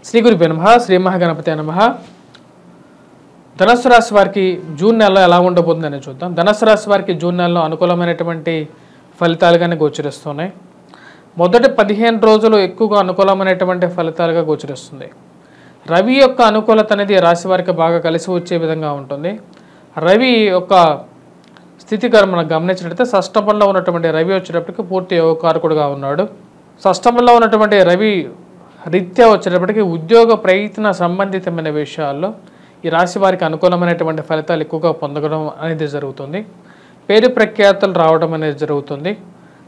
శ్రీ గురుభ్యో నమః. శ్రీ మహాగణపతి నమః. ధనుస్సు రాశి వారికి జూన్ నెలలో ఎలా ఉండబోతుందని చూద్దాం. ధనుస్సు రాశి వారికి జూన్ నెలలో అనుకూలమైనటువంటి ఫలితాలుగానే గోచరిస్తున్నాయి. మొదటి 15 రోజులు ఎక్కువగా అనుకూలమైనటువంటి ఫలితాలుగా గోచరిస్తుంది. రవి యొక్క అనుకూలత అనేది రాశి వారికి బాగా కలిసి వచ్చే విధంగా ఉంటుంది. రవి యొక్క స్థితి మనం గమనించినట్లయితే షష్టమంలో ఉన్నటువంటి రవి వచ్చేటప్పటికి పూర్తి యోగకారకుడుగా ఉన్నాడు. షష్టమంలో ఉన్నటువంటి రవి రీత్యా వచ్చేటప్పటికి ఉద్యోగ ప్రయత్న సంబంధితమైన విషయాల్లో ఈ రాశి వారికి అనుకూలమైనటువంటి ఫలితాలు ఎక్కువగా పొందడం అనేది జరుగుతుంది. పేరు ప్రఖ్యాతులు రావడం అనేది జరుగుతుంది.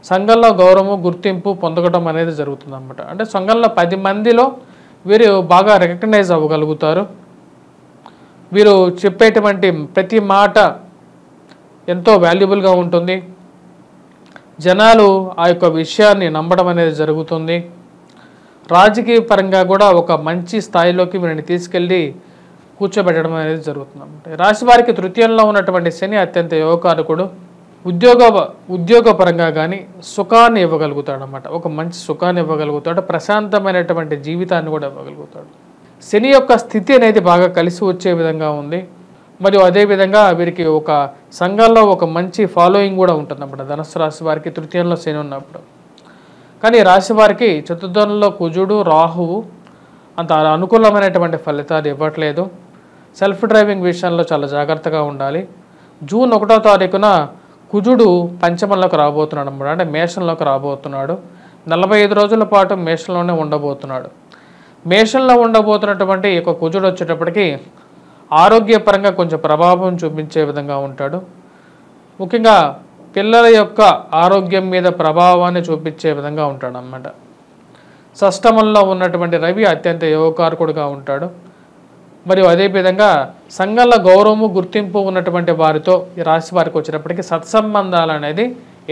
సంఘంలో గౌరవము గుర్తింపు పొందడం అనేది జరుగుతుంది అన్నమాట. అంటే సంఘంలో 10 మందిలో వీరు బాగా రికగ్నైజ్ అవ్వగలుగుతారు. వీరు చెప్పేటువంటి ప్రతి మాట ఎంతో వాల్యుబుల్గా ఉంటుంది. జనాలు ఆ యొక్క విషయాన్ని నమ్మడం అనేది జరుగుతుంది. రాజకీయ పరంగా కూడా ఒక మంచి స్థాయిలోకి వీరిని తీసుకెళ్ళి కూర్చోబెట్టడం అనేది జరుగుతుంది అన్నమాట. రాశి వారికి తృతీయంలో ఉన్నటువంటి శని అత్యంత యోగకారకుడు. ఉద్యోగ పరంగా కానీ సుఖాన్ని ఇవ్వగలుగుతాడు అన్నమాట. ఒక మంచి సుఖాన్ని ఇవ్వగలుగుతాడు. ప్రశాంతమైనటువంటి జీవితాన్ని కూడా ఇవ్వగలుగుతాడు. శని యొక్క స్థితి అనేది బాగా కలిసి వచ్చే విధంగా ఉంది. మరియు అదేవిధంగా వీరికి ఒక సంఘంలో ఒక మంచి ఫాలోయింగ్ కూడా ఉంటుంది అన్నమాట. ధనుస్సు రాశి వారికి తృతీయంలో శని ఉన్నప్పుడు. కానీ రాశి వారికి చతుర్థంలో కుజుడు రాహువు అంత అనుకూలమైనటువంటి ఫలితాలు ఇవ్వట్లేదు. సెల్ఫ్ డ్రైవింగ్ విషయంలో చాలా జాగ్రత్తగా ఉండాలి. జూన్ 1వ తారీఖున కుజుడు పంచమంలోకి రాబోతున్నాడు అన్నమాట. అంటే మేషంలోకి రాబోతున్నాడు. 45 రోజుల పాటు మేషంలోనే ఉండబోతున్నాడు. మేషంలో ఉండబోతున్నటువంటి ఈ యొక్క కుజుడు వచ్చేటప్పటికి ఆరోగ్యపరంగా కొంచెం ప్రభావం చూపించే విధంగా ఉంటాడు. ముఖ్యంగా పిల్లల యొక్క ఆరోగ్యం మీద ప్రభావాన్ని చూపించే విధంగా ఉంటాడు అన్నమాట. షష్టమంలో ఉన్నటువంటి రవి అత్యంత యోగకారకుడుగా ఉంటాడు. మరియు అదేవిధంగా సంఘంలో గౌరవము గుర్తింపు ఉన్నటువంటి వారితో ఈ రాశి వారికి వచ్చేటప్పటికి సత్సంబంధాలు అనేది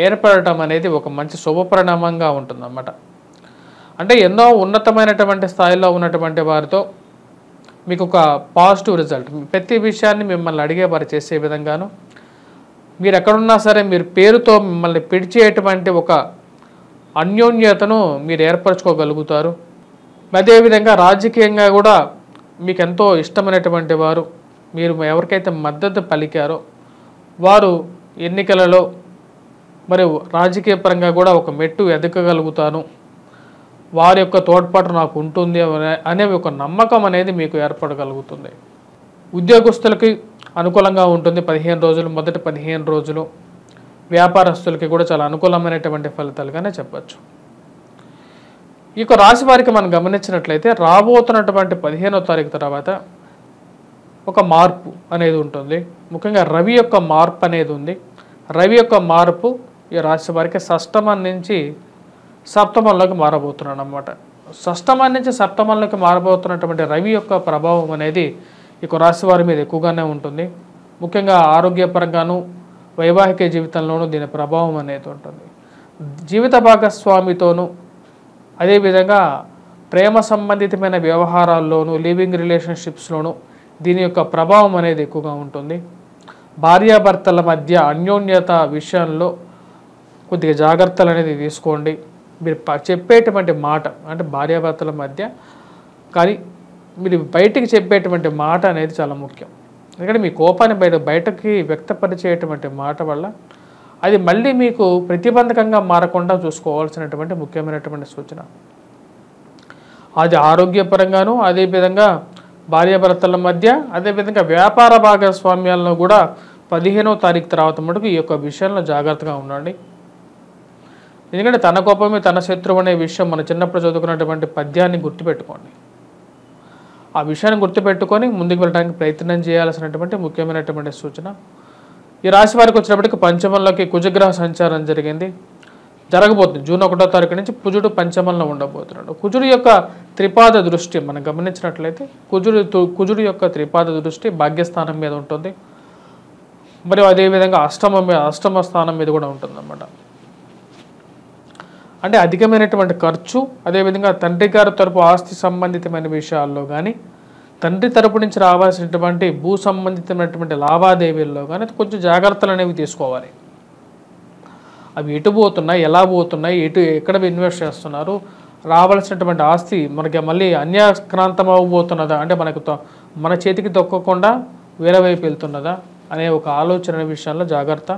ఏర్పడటం అనేది ఒక మంచి శుభపరిణామంగా ఉంటుందన్నమాట. అంటే ఎన్నో ఉన్నతమైనటువంటి స్థాయిలో ఉన్నటువంటి వారితో మీకు ఒక పాజిటివ్ రిజల్ట్, ప్రతి విషయాన్ని మిమ్మల్ని అడిగే వారు చేసే విధంగాను, మీరు ఎక్కడున్నా సరే మీరు పేరుతో మిమ్మల్ని పిలిచేటువంటి ఒక అన్యోన్యతను మీరు ఏర్పరచుకోగలుగుతారు. అదేవిధంగా రాజకీయంగా కూడా మీకు ఎంతో ఇష్టమైనటువంటి వారు, మీరు ఎవరికైతే మద్దతు పలికారో వారు ఎన్నికలలో మరియు రాజకీయ పరంగా కూడా ఒక మెట్టు ఎదగగలుగుతాను, వారి యొక్క తోడ్పాటు నాకు ఉంటుంది అనే ఒక నమ్మకం అనేది మీకు ఏర్పడగలుగుతుంది. ఉద్యోగస్తులకి అనుకూలంగా ఉంటుంది 15 రోజులు, మొదటి 15 రోజులు. వ్యాపారస్తులకి కూడా చాలా అనుకూలమైనటువంటి ఫలితాలుగానే చెప్పచ్చు. ఈ యొక్క రాశి వారికి మనం గమనించినట్లయితే రాబోతున్నటువంటి 15వ తారీఖు తర్వాత ఒక మార్పు అనేది ఉంటుంది. ముఖ్యంగా రవి యొక్క మార్పు అనేది ఉంది. రవి యొక్క మార్పు ఈ రాశి వారికి షష్టమం నుంచి సప్తమంలోకి మారబోతున్నాడు అన్నమాట. షష్టమం నుంచి సప్తమంలోకి మారబోతున్నటువంటి రవి యొక్క ప్రభావం అనేది ఈ రాశి వారి మీద ఎక్కువగానే ఉంటుంది. ముఖ్యంగా ఆరోగ్యపరంగాను వైవాహిక జీవితంలోనూ దీని ప్రభావం అనేది ఉంటుంది. జీవిత భాగస్వామితోనూ అదేవిధంగా ప్రేమ సంబంధితమైన వ్యవహారాల్లోనూ లివింగ్ రిలేషన్షిప్స్లోనూ దీని యొక్క ప్రభావం అనేది ఎక్కువగా ఉంటుంది. భార్యాభర్తల మధ్య అన్యోన్యత విషయంలో కొద్దిగా జాగ్రత్తలు అనేది తీసుకోండి. మీరు చెప్పేటువంటి మాట అంటే భార్యాభర్తల మధ్య కానీ మీరు బయటికి చెప్పేటువంటి మాట అనేది చాలా ముఖ్యం. ఎందుకంటే మీ కోపాన్ని బయటకి వ్యక్తపరిచేటువంటి మాట వల్ల అది మళ్ళీ మీకు ప్రతిబంధకంగా మారకుండా చూసుకోవాల్సినటువంటి ముఖ్యమైనటువంటి సూచన. అది ఆరోగ్యపరంగాను, అదేవిధంగా భార్యాభర్తల మధ్య, అదేవిధంగా వ్యాపార భాగస్వామ్యాలను కూడా 15వ తారీఖు తర్వాత మటుకు ఈ యొక్క విషయంలో జాగ్రత్తగా ఉండండి. ఎందుకంటే తన కోపమే తన శత్రువు అనే విషయం మన చిన్నప్పుడు చదువుకున్నటువంటి పద్యాన్ని గుర్తుపెట్టుకోండి. ఆ విషయాన్ని గుర్తుపెట్టుకొని ముందుకు వెళ్ళడానికి ప్రయత్నం చేయాల్సినటువంటి ముఖ్యమైనటువంటి సూచన. ఈ రాశి వారికి వచ్చినప్పటికీ పంచమంలోకి కుజగ్రహ సంచారం జరగబోతుంది. జూన్ 1వ తారీఖు నుంచి కుజుడు పంచమంలో ఉండబోతున్నాడు. కుజుడు యొక్క త్రిపాద దృష్టి మనం గమనించినట్లయితే కుజుడు యొక్క త్రిపాద దృష్టి భాగ్యస్థానం మీద ఉంటుంది. మరియు అదేవిధంగా అష్టమ స్థానం మీద కూడా ఉంటుంది అన్నమాట. అంటే అధికమైనటువంటి ఖర్చు, అదేవిధంగా తండ్రి గారి తరపు ఆస్తి సంబంధితమైన విషయాల్లో కానీ, తండ్రి తరపు నుంచి రావాల్సినటువంటి భూ సంబంధితమైనటువంటి లావాదేవీల్లో కానీ కొంచెం జాగ్రత్తలు అనేవి తీసుకోవాలి. అవి ఎటు పోతున్నాయి, ఎలా పోతున్నాయి, ఎక్కడ ఇన్వెస్ట్ చేస్తున్నారు, రావాల్సినటువంటి ఆస్తి మనకి మళ్ళీ అన్యాక్రాంతం అవ్వబోతున్నదా, అంటే మన చేతికి దొక్కకుండా వేరే వైపు వెళ్తున్నదా అనే ఒక ఆలోచన విషయంలో జాగ్రత్త.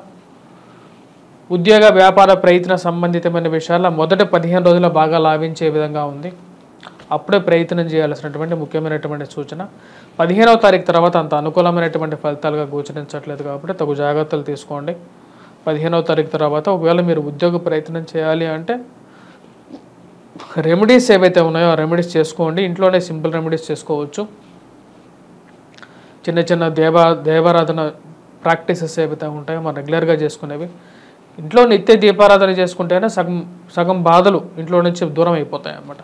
ఉద్యోగ వ్యాపార ప్రయత్న సంబంధితమైన విషయాల్లో మొదటి 15 రోజులు బాగా లాభించే విధంగా ఉంది. అప్పుడే ప్రయత్నం చేయాల్సినటువంటి ముఖ్యమైనటువంటి సూచన. 15వ తారీఖు తర్వాత అంత అనుకూలమైనటువంటి ఫలితాలుగా గోచరించట్లేదు కాబట్టి తగు జాగ్రత్తలు తీసుకోండి. 15వ తారీఖు తర్వాత ఒకవేళ మీరు ఉద్యోగ ప్రయత్నం చేయాలి అంటే రెమెడీస్ ఏవైతే ఉన్నాయో ఆ రెమెడీస్ చేసుకోండి. ఇంట్లోనే సింపుల్ రెమెడీస్ చేసుకోవచ్చు. చిన్న చిన్న దేవారాధన ప్రాక్టీసెస్ ఏవైతే ఉంటాయో మనం రెగ్యులర్గా చేసుకునేవి ఇంట్లో నిత్య దీపారాధన చేసుకుంటేనే సగం బాధలు ఇంట్లో నుంచి దూరం అయిపోతాయి అన్నమాట.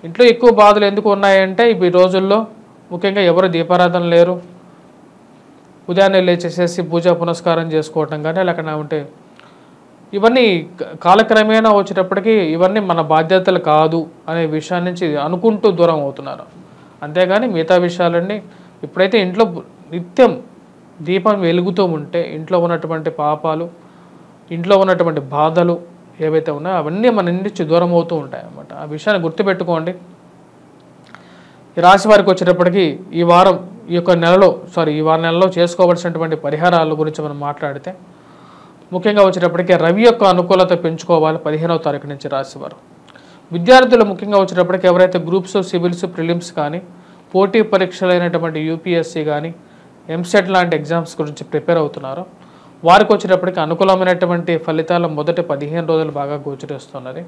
ఇంట్లో ఎక్కువ బాధలు ఎందుకు ఉన్నాయంటే ఈ రోజుల్లో ముఖ్యంగా ఎవరు దీపారాధన లేరు. ఉదయాన్నే లేచేసేసి పూజా పునస్కారం చేసుకోవటం కానీ లేకుండా ఉంటే ఇవన్నీ కాలక్రమేణా వచ్చేటప్పటికి ఇవన్నీ మన బాధ్యతలు కాదు అనే విషయాన్ని నుంచి అనుకుంటూ దూరం అవుతున్నారు. అంతేగాని మిగతా విషయాలన్నీ ఇప్పుడైతే ఇంట్లో నిత్యం దీపం వెలుగుతూ ఉంటే ఇంట్లో ఉన్నటువంటి పాపాలు, ఇంట్లో ఉన్నటువంటి బాధలు ఏవైతే ఉన్నాయో అవన్నీ మన నుంచి దూరం అవుతూ ఉంటాయి అన్నమాట. ఆ విషయాన్ని గుర్తుపెట్టుకోండి. ఈ రాశి వారికి వచ్చేటప్పటికి ఈ వారం నెలలో చేసుకోవాల్సినటువంటి పరిహారాల గురించి మనం మాట్లాడితే ముఖ్యంగా వచ్చేటప్పటికి రవి యొక్క అనుకూలత పెంచుకోవాలి 15వ తారీఖు నుంచి రాశివారు. విద్యార్థులు ముఖ్యంగా వచ్చేటప్పటికి ఎవరైతే గ్రూప్స్, సివిల్స్, ప్రిలిమ్స్ కానీ పోటీ పరీక్షలైనటువంటి యూపీఎస్సీ కానీ ఎంసెట్ లాంటి ఎగ్జామ్స్ గురించి ప్రిపేర్ అవుతున్నారో వారికి వచ్చేటప్పటికి అనుకూలమైనటువంటి ఫలితాల మొదటి 15 రోజులు బాగా గోచరిస్తున్నది.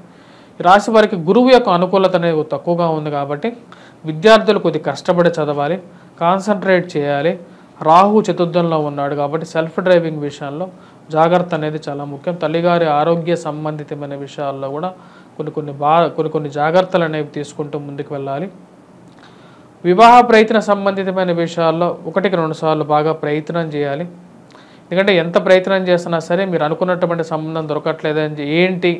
రాశి వారికి గురువు యొక్క అనుకూలత అనేది తక్కువగా ఉంది కాబట్టి విద్యార్థులు కొద్ది కష్టపడి చదవాలి, కాన్సన్ట్రేట్ చేయాలి. రాహు చతుర్థంలో ఉన్నాడు కాబట్టి సెల్ఫ్ డ్రైవింగ్ విషయంలో జాగ్రత్త అనేది చాలా ముఖ్యం. తల్లిగారి ఆరోగ్య సంబంధితమైన విషయాల్లో కూడా కొన్ని జాగ్రత్తలు అనేవి తీసుకుంటూ ముందుకు వెళ్ళాలి. వివాహ ప్రయత్న సంబంధితమైన విషయాల్లో 1-2 సార్లు బాగా ప్రయత్నం చేయాలి. ఎందుకంటే ఎంత ప్రయత్నం చేసినా సరే మీరు అనుకున్నటువంటి సంబంధం దొరకట్లేదని ఏంటి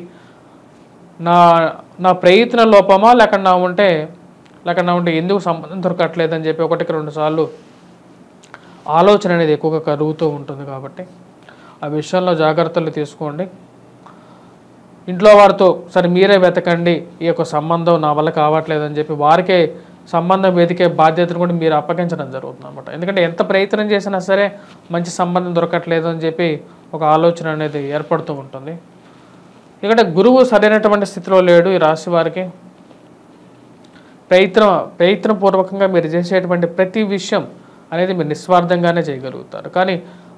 నా ప్రయత్న లోపమా లేకుండా ఉంటే ఎందుకు సంబంధం దొరకట్లేదని చెప్పి 1-2 సార్లు ఆలోచన అనేది ఎక్కువగా కలుగుతూ ఉంటుంది కాబట్టి ఆ విషయంలో జాగ్రత్తలు తీసుకోండి. ఇంట్లో వారితో సరే మీరే వెతకండి, ఈ యొక్క సంబంధం నా వల్ల కావట్లేదని చెప్పి వారికే సంబంధం వెతికే బాధ్యతను కూడా మీరు అప్పగించడం జరుగుతుంది అన్నమాట. ఎందుకంటే ఎంత ప్రయత్నం చేసినా సరే మంచి సంబంధం దొరకట్లేదు అని చెప్పి ఒక ఆలోచన అనేది ఏర్పడుతూ ఉంటుంది. ఎందుకంటే గురువు సరైనటువంటి స్థితిలో లేడు ఈ రాశి వారికి. ప్రయత్నపూర్వకంగా మీరు చేసేటువంటి ప్రతి విషయం అనేది మీరు నిస్వార్థంగానే చేయగలుగుతారు. కానీ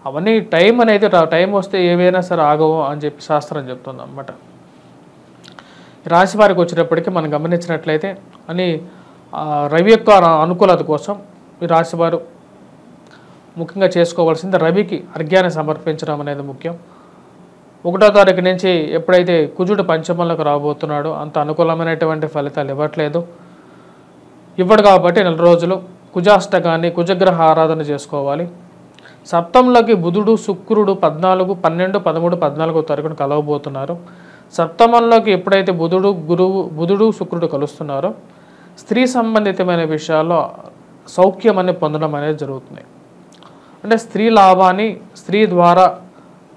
అవన్నీ టైం వస్తే ఏవైనా సరే ఆగవు అని చెప్పి శాస్త్రం చెప్తుంది అన్నమాట. రాశి వారికి వచ్చేటప్పటికి మనం గమనించినట్లయితే రవి యొక్క అనుకూలత కోసం ఈ రాశివారు ముఖ్యంగా చేసుకోవాల్సింది రవికి అర్ఘ్యాన్ని సమర్పించడం అనేది ముఖ్యం. 1వ తారీఖు నుంచి ఎప్పుడైతే కుజుడు పంచమంలోకి రాబోతున్నాడో అంత అనుకూలమైనటువంటి ఫలితాలు ఇవ్వడు కాబట్టి 4 రోజులు కుజాష్టకాన్ని, కుజగ్రహ ఆరాధన చేసుకోవాలి. సప్తంలోకి బుధుడు, శుక్రుడు 14, 12, 13, 14వ తారీఖున కలవబోతున్నారు. సప్తమంలోకి ఎప్పుడైతే బుధుడు శుక్రుడు కలుస్తున్నారో స్త్రీ సంబంధితమైన విషయాల్లో సౌఖ్యం అనేది పొందడం అనేది జరుగుతుంది. అంటే స్త్రీ లాభాన్ని, స్త్రీ ద్వారా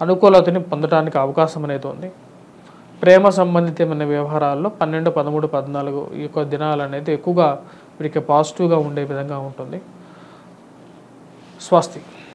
అనుకూలతని పొందడానికి అవకాశం అనేది ఉంది. ప్రేమ సంబంధితమైన వ్యవహారాల్లో 12, 13, 14 ఈ యొక్క దినాలు అనేది ఎక్కువగా వీరికి పాజిటివ్గా ఉండే విధంగా ఉంటుంది. స్వస్తి.